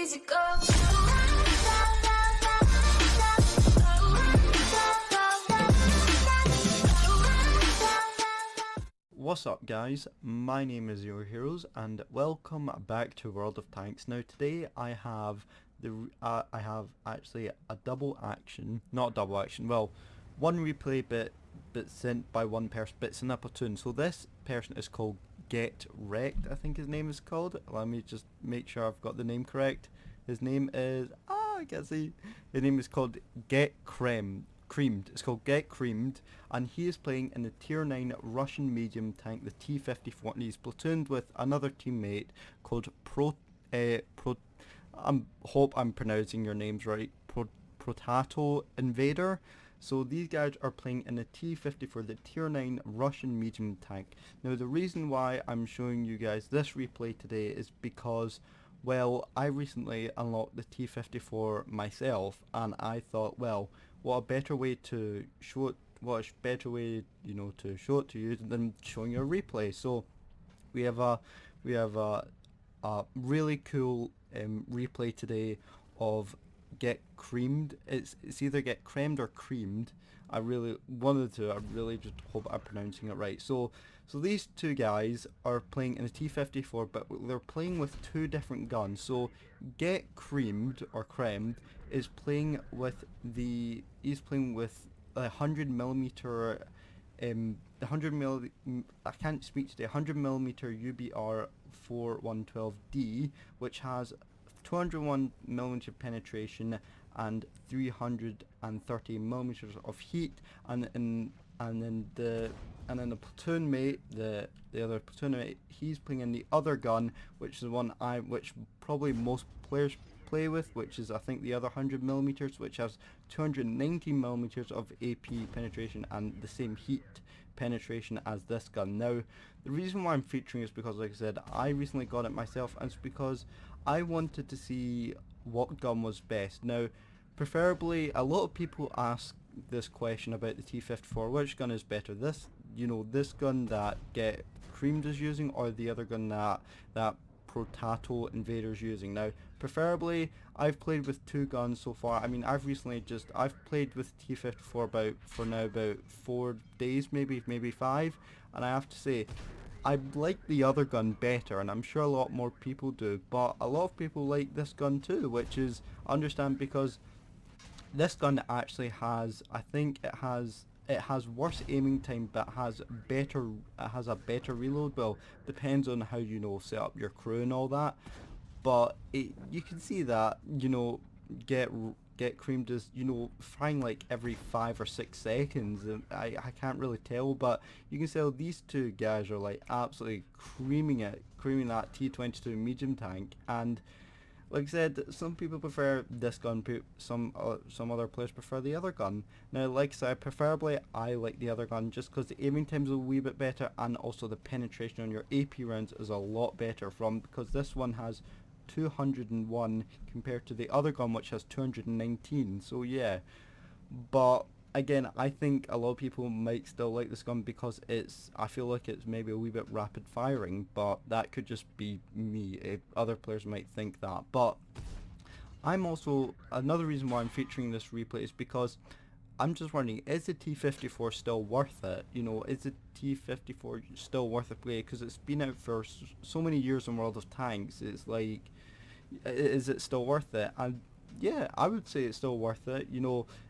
easy go. What's up guys, my name is Your Heroes and welcome back to World of Tanks. Now today I have actually a double action, not double action, well, one replay bit sent by one person, bits in a platoon. So this person is called Get Wrecked, I think his name is called. Let me just make sure I've got the name correct. His name is, I can't see, his name is called Get Creamed. It's called Get Creamed, and he is playing in the tier 9 Russian medium tank, the T-54, and he's platooned with another teammate called hope I'm pronouncing your names right, ProtatoInvader. So these guys are playing in the T-54, the tier 9 Russian medium tank. Now the reason why I'm showing you guys this replay today is because, well, I recently unlocked the T-54 myself, and I thought, well, what a better way to show it, what a better way, to show it to you than showing you a replay. So we have a really cool replay today of Get Creamed. It's either Get Creamed or Creamed. I really wanted to. I really just hope I'm pronouncing it right. So these two guys are playing in a T-54, but they're playing with two different guns. So Get Creamed or Creamed is playing with he's playing with a 100mm I can't speak today, 100mm UBR 4112D, which has 201mm penetration and 330mm of heat, and then the platoon mate, the other platoon mate, he's playing in the other gun, which is the one which probably most players play with, which is I think the other 100mm, which has 290mm of AP penetration and the same heat penetration as this gun. Now the reason why I'm featuring is because, like I said, I recently got it myself, and it's because I wanted to see what gun was best. Now preferably, a lot of people ask this question about the T-54, which gun is better, this gun that Get Creamed is using, or the other gun that ProtatoInvader is using. Now preferably, I've played with two guns so far. I mean, I've played with T-54 about 4 days, maybe 5, and I have to say I like the other gun better, and I'm sure a lot more people do, but a lot of people like this gun too, which is understand, because this gun actually has, I think it has worse aiming time, but has a better reload. Well, depends on how set up your crew and all that, but you can see that Get Creamed is firing like every 5 or 6 seconds. And I can't really tell, but you can tell these two guys are like absolutely creaming that T-22 medium tank. And like I said, some people prefer this gun, some other players prefer the other gun. Now, like I said, preferably I like the other gun just because the aiming time's a wee bit better, and also the penetration on your AP rounds is a lot better, because this one has 201 compared to the other gun, which has 219. So yeah, but again, I think a lot of people might still like this gun because I feel like it's maybe a wee bit rapid firing, but that could just be me. Other players might think that. But I'm also, another reason why I'm featuring this replay is because I'm just wondering, is the T-54 still worth it? Is the T-54 still worth a play? Because it's been out for so many years in World of Tanks. It's like, is it still worth it? And yeah, I would say it's still worth it.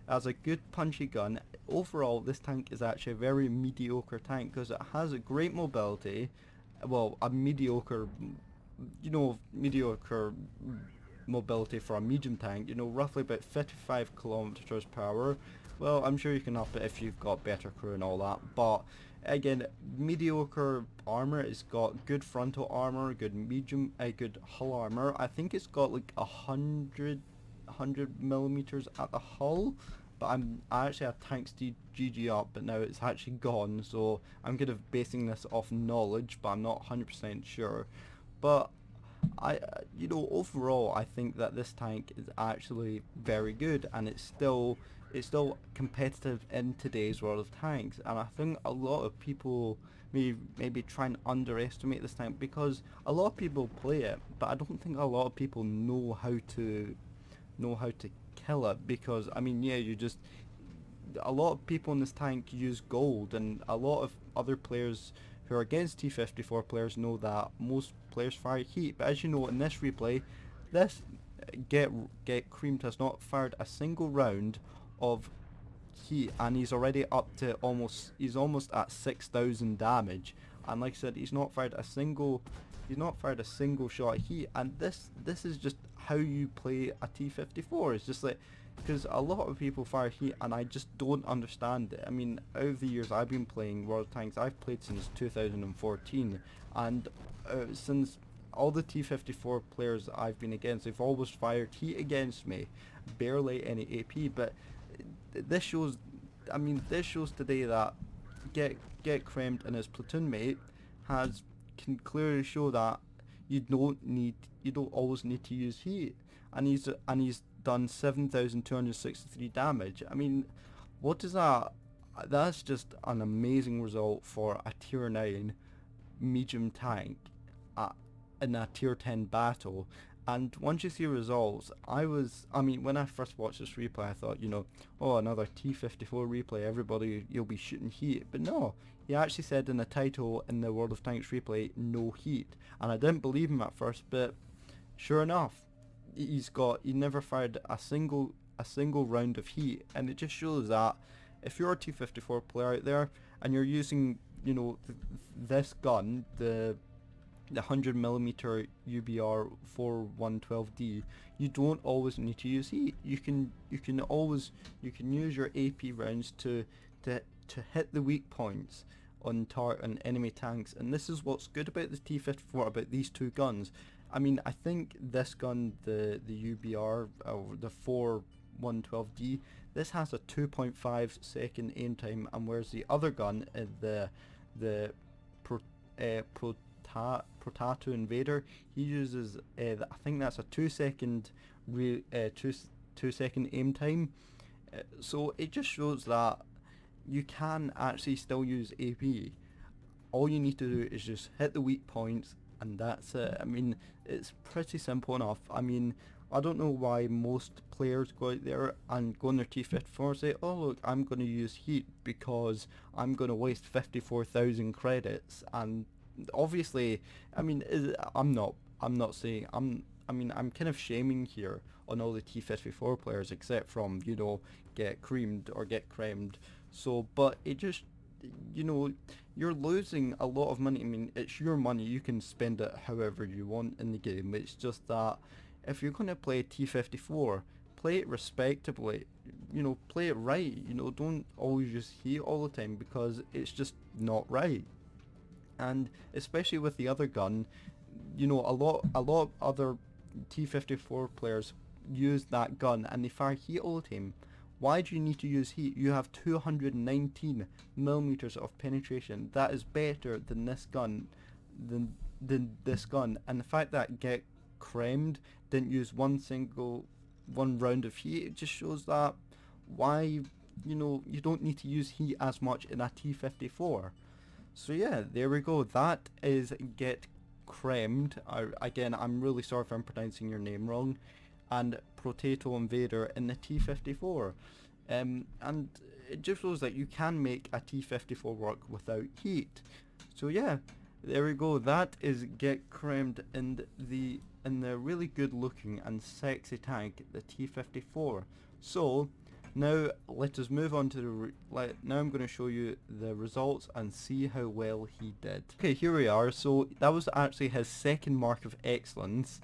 As a good punchy gun, overall this tank is actually a very mediocre tank because it has a great mobility. Well, a mediocre mobility for a medium tank, roughly about 55 kilometers per hour. Well, I'm sure you can up it if you've got better crew and all that, but again, mediocre armor. It's got good frontal armor, good hull armor. I think it's got like 100mm at the hull, but I actually have tanks GG up, but now it's actually gone, so I'm kind of basing this off knowledge, but I'm not 100% sure. But overall, I think that this tank is actually very good, and it's still it's still competitive in today's World of Tanks, and I think a lot of people maybe try and underestimate this tank because a lot of people play it, but I don't think a lot of people know how to kill it because I mean yeah you just a lot of people in this tank use gold, and a lot of other players who are against T-54 players know that most players fire heat. But as you know, in this replay, this get creamed has not fired a single round of heat, and he's already up to he's almost at 6,000 damage. And like I said, he's not fired a single shot of heat, and this is just how you play a T-54. It's just like because a lot of people fire heat and I just don't understand it. I mean, out of the years I've been playing World of Tanks, I've played since 2014, and since all the T-54 players I've been against, they've always fired heat against me, barely any AP. But this shows, I mean, this shows today that Get Creamed and his platoon mate can clearly show that you don't always need to use heat, and he's done 7,263 damage. I mean, what is that? That's just an amazing result for a tier 9 medium tank in a tier 10 battle. And once you see results, I mean, when I first watched this replay, I thought, you know, oh, another T-54 replay, everybody, you'll be shooting heat. But no, he actually said in the title in the World of Tanks replay, no heat. And I didn't believe him at first, but sure enough, he never fired a single round of heat. And it just shows that if you're a T-54 player out there and you're using, you know, this gun, the 100mm UBR 4112D, you don't always need to use heat. You can use your AP rounds to hit the weak points on enemy tanks, and this is what's good about the T-54, about these two guns. I mean, I think this gun, the UBR, the 4112D, this has a 2.5 second aim time, and whereas the other gun, the ProtatoInvader, he uses I think that's a 2 second 2 second aim time. So it just shows that you can actually still use AP. All you need to do is just hit the weak points, and that's it. I mean, it's pretty simple enough. I mean, I don't know why most players go out there and go on their T-54 and say, oh look, I'm going to use heat because I'm going to waste 54,000 credits. And obviously, I mean, I'm not saying, I mean, I'm kind of shaming here on all the T-54 players, except from, you know, Get Creamed or Get Creamed. So, but it just, you know, you're losing a lot of money. I mean, it's your money, you can spend it however you want in the game. It's just that if you're going to play T-54, play it respectably, you know, play it right, you know, don't always use heat all the time because it's just not right. And especially with the other gun, you know, a lot of other T-54 players use that gun and they fire heat all the time. Why do you need to use heat? You have 219mm of penetration. That is better than this gun, than this gun. And the fact that Get Creamed didn't use one round of heat, it just shows that why, you know, you don't need to use heat as much in a T-54. So yeah, there we go. That is Get Creamed. Again, I'm really sorry if I'm pronouncing your name wrong. And ProtatoInvader in the T-54. And it just shows that you can make a T-54 work without heat. So yeah, there we go. That is Get Creamed in the really good looking and sexy tank, the T-54. So now let us move on to now I'm going to show you the results and see how well he did. Okay, here we are. So that was actually his second mark of excellence.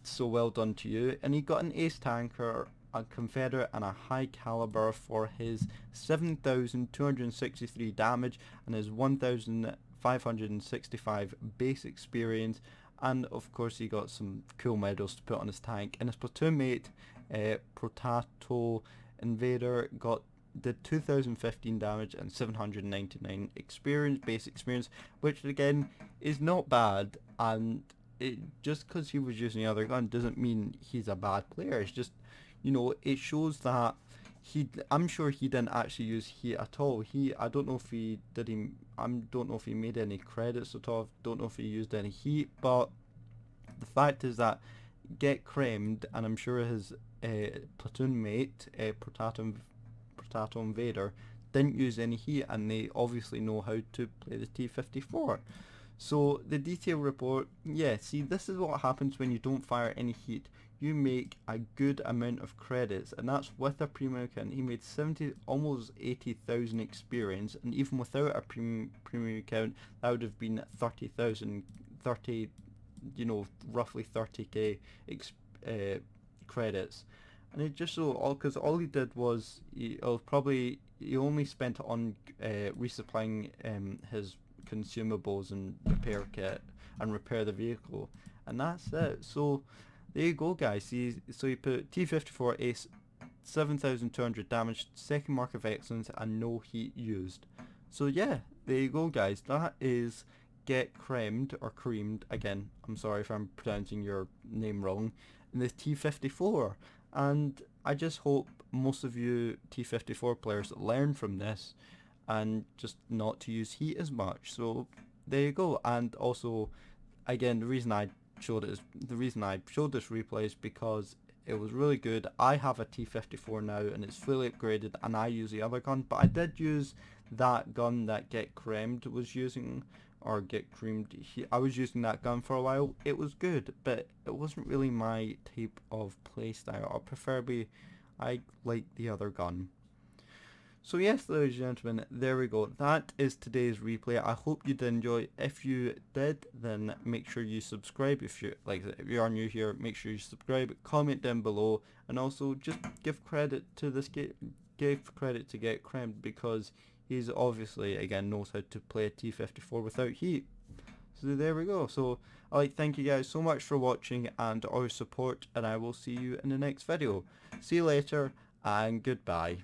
So well done to you. And he got an ace tanker, a Confederate, and a high caliber for his 7,263 damage and his 1,565 base experience. And of course he got some cool medals to put on his tank. And his platoon mate, ProtatoInvader, did 2,015 damage and 799 base experience, which again is not bad. And just because he was using the other gun doesn't mean he's a bad player. It's just, you know, it shows that I'm sure he didn't actually use heat at all. I don't know if he did. I don't know if he made any credits at all. Don't know if he used any heat. But the fact is that Get Creamed, and I'm sure his platoon mate, ProtatoInvader, didn't use any heat, and they obviously know how to play the T-54. So the detail report, yeah, see, this is what happens when you don't fire any heat. You make a good amount of credits, and that's with a premium account. He made 70, almost 80,000 experience, and even without a premium account, that would have been 30,000, 30, you know, roughly 30k credits. And it just so all because all he did was he only spent it on resupplying his consumables and repair kit and repair the vehicle, and that's it. So there you go, guys. So he put T-54 ace, 7,200 damage, second mark of excellence, and no heat used. So yeah, there you go, guys. That is Get Creamed, or Creamed, again, I'm sorry if I'm pronouncing your name wrong, in the T-54. And I just hope most of you T-54 players learn from this and just not to use heat as much. So there you go. And also, again, the reason I showed this replay is because it was really good. I have a T-54 now, and it's fully upgraded, and I use the other gun, but I did use that gun that Get Creamed was using, or Get Creamed. I was using that gun for a while. It was good, but it wasn't really my type of playstyle, or preferably I like the other gun. So yes, ladies and gentlemen, there we go. That is today's replay. I hope you did enjoy. If you did, then make sure you subscribe. If you are new here, make sure you subscribe. Comment down below, and also just give credit to Get Creamed, because he's obviously, again, knows how to play a T-54 without heat. So there we go. So I'd like to thank you guys so much for watching and all your support, and I will see you in the next video. See you later, and goodbye.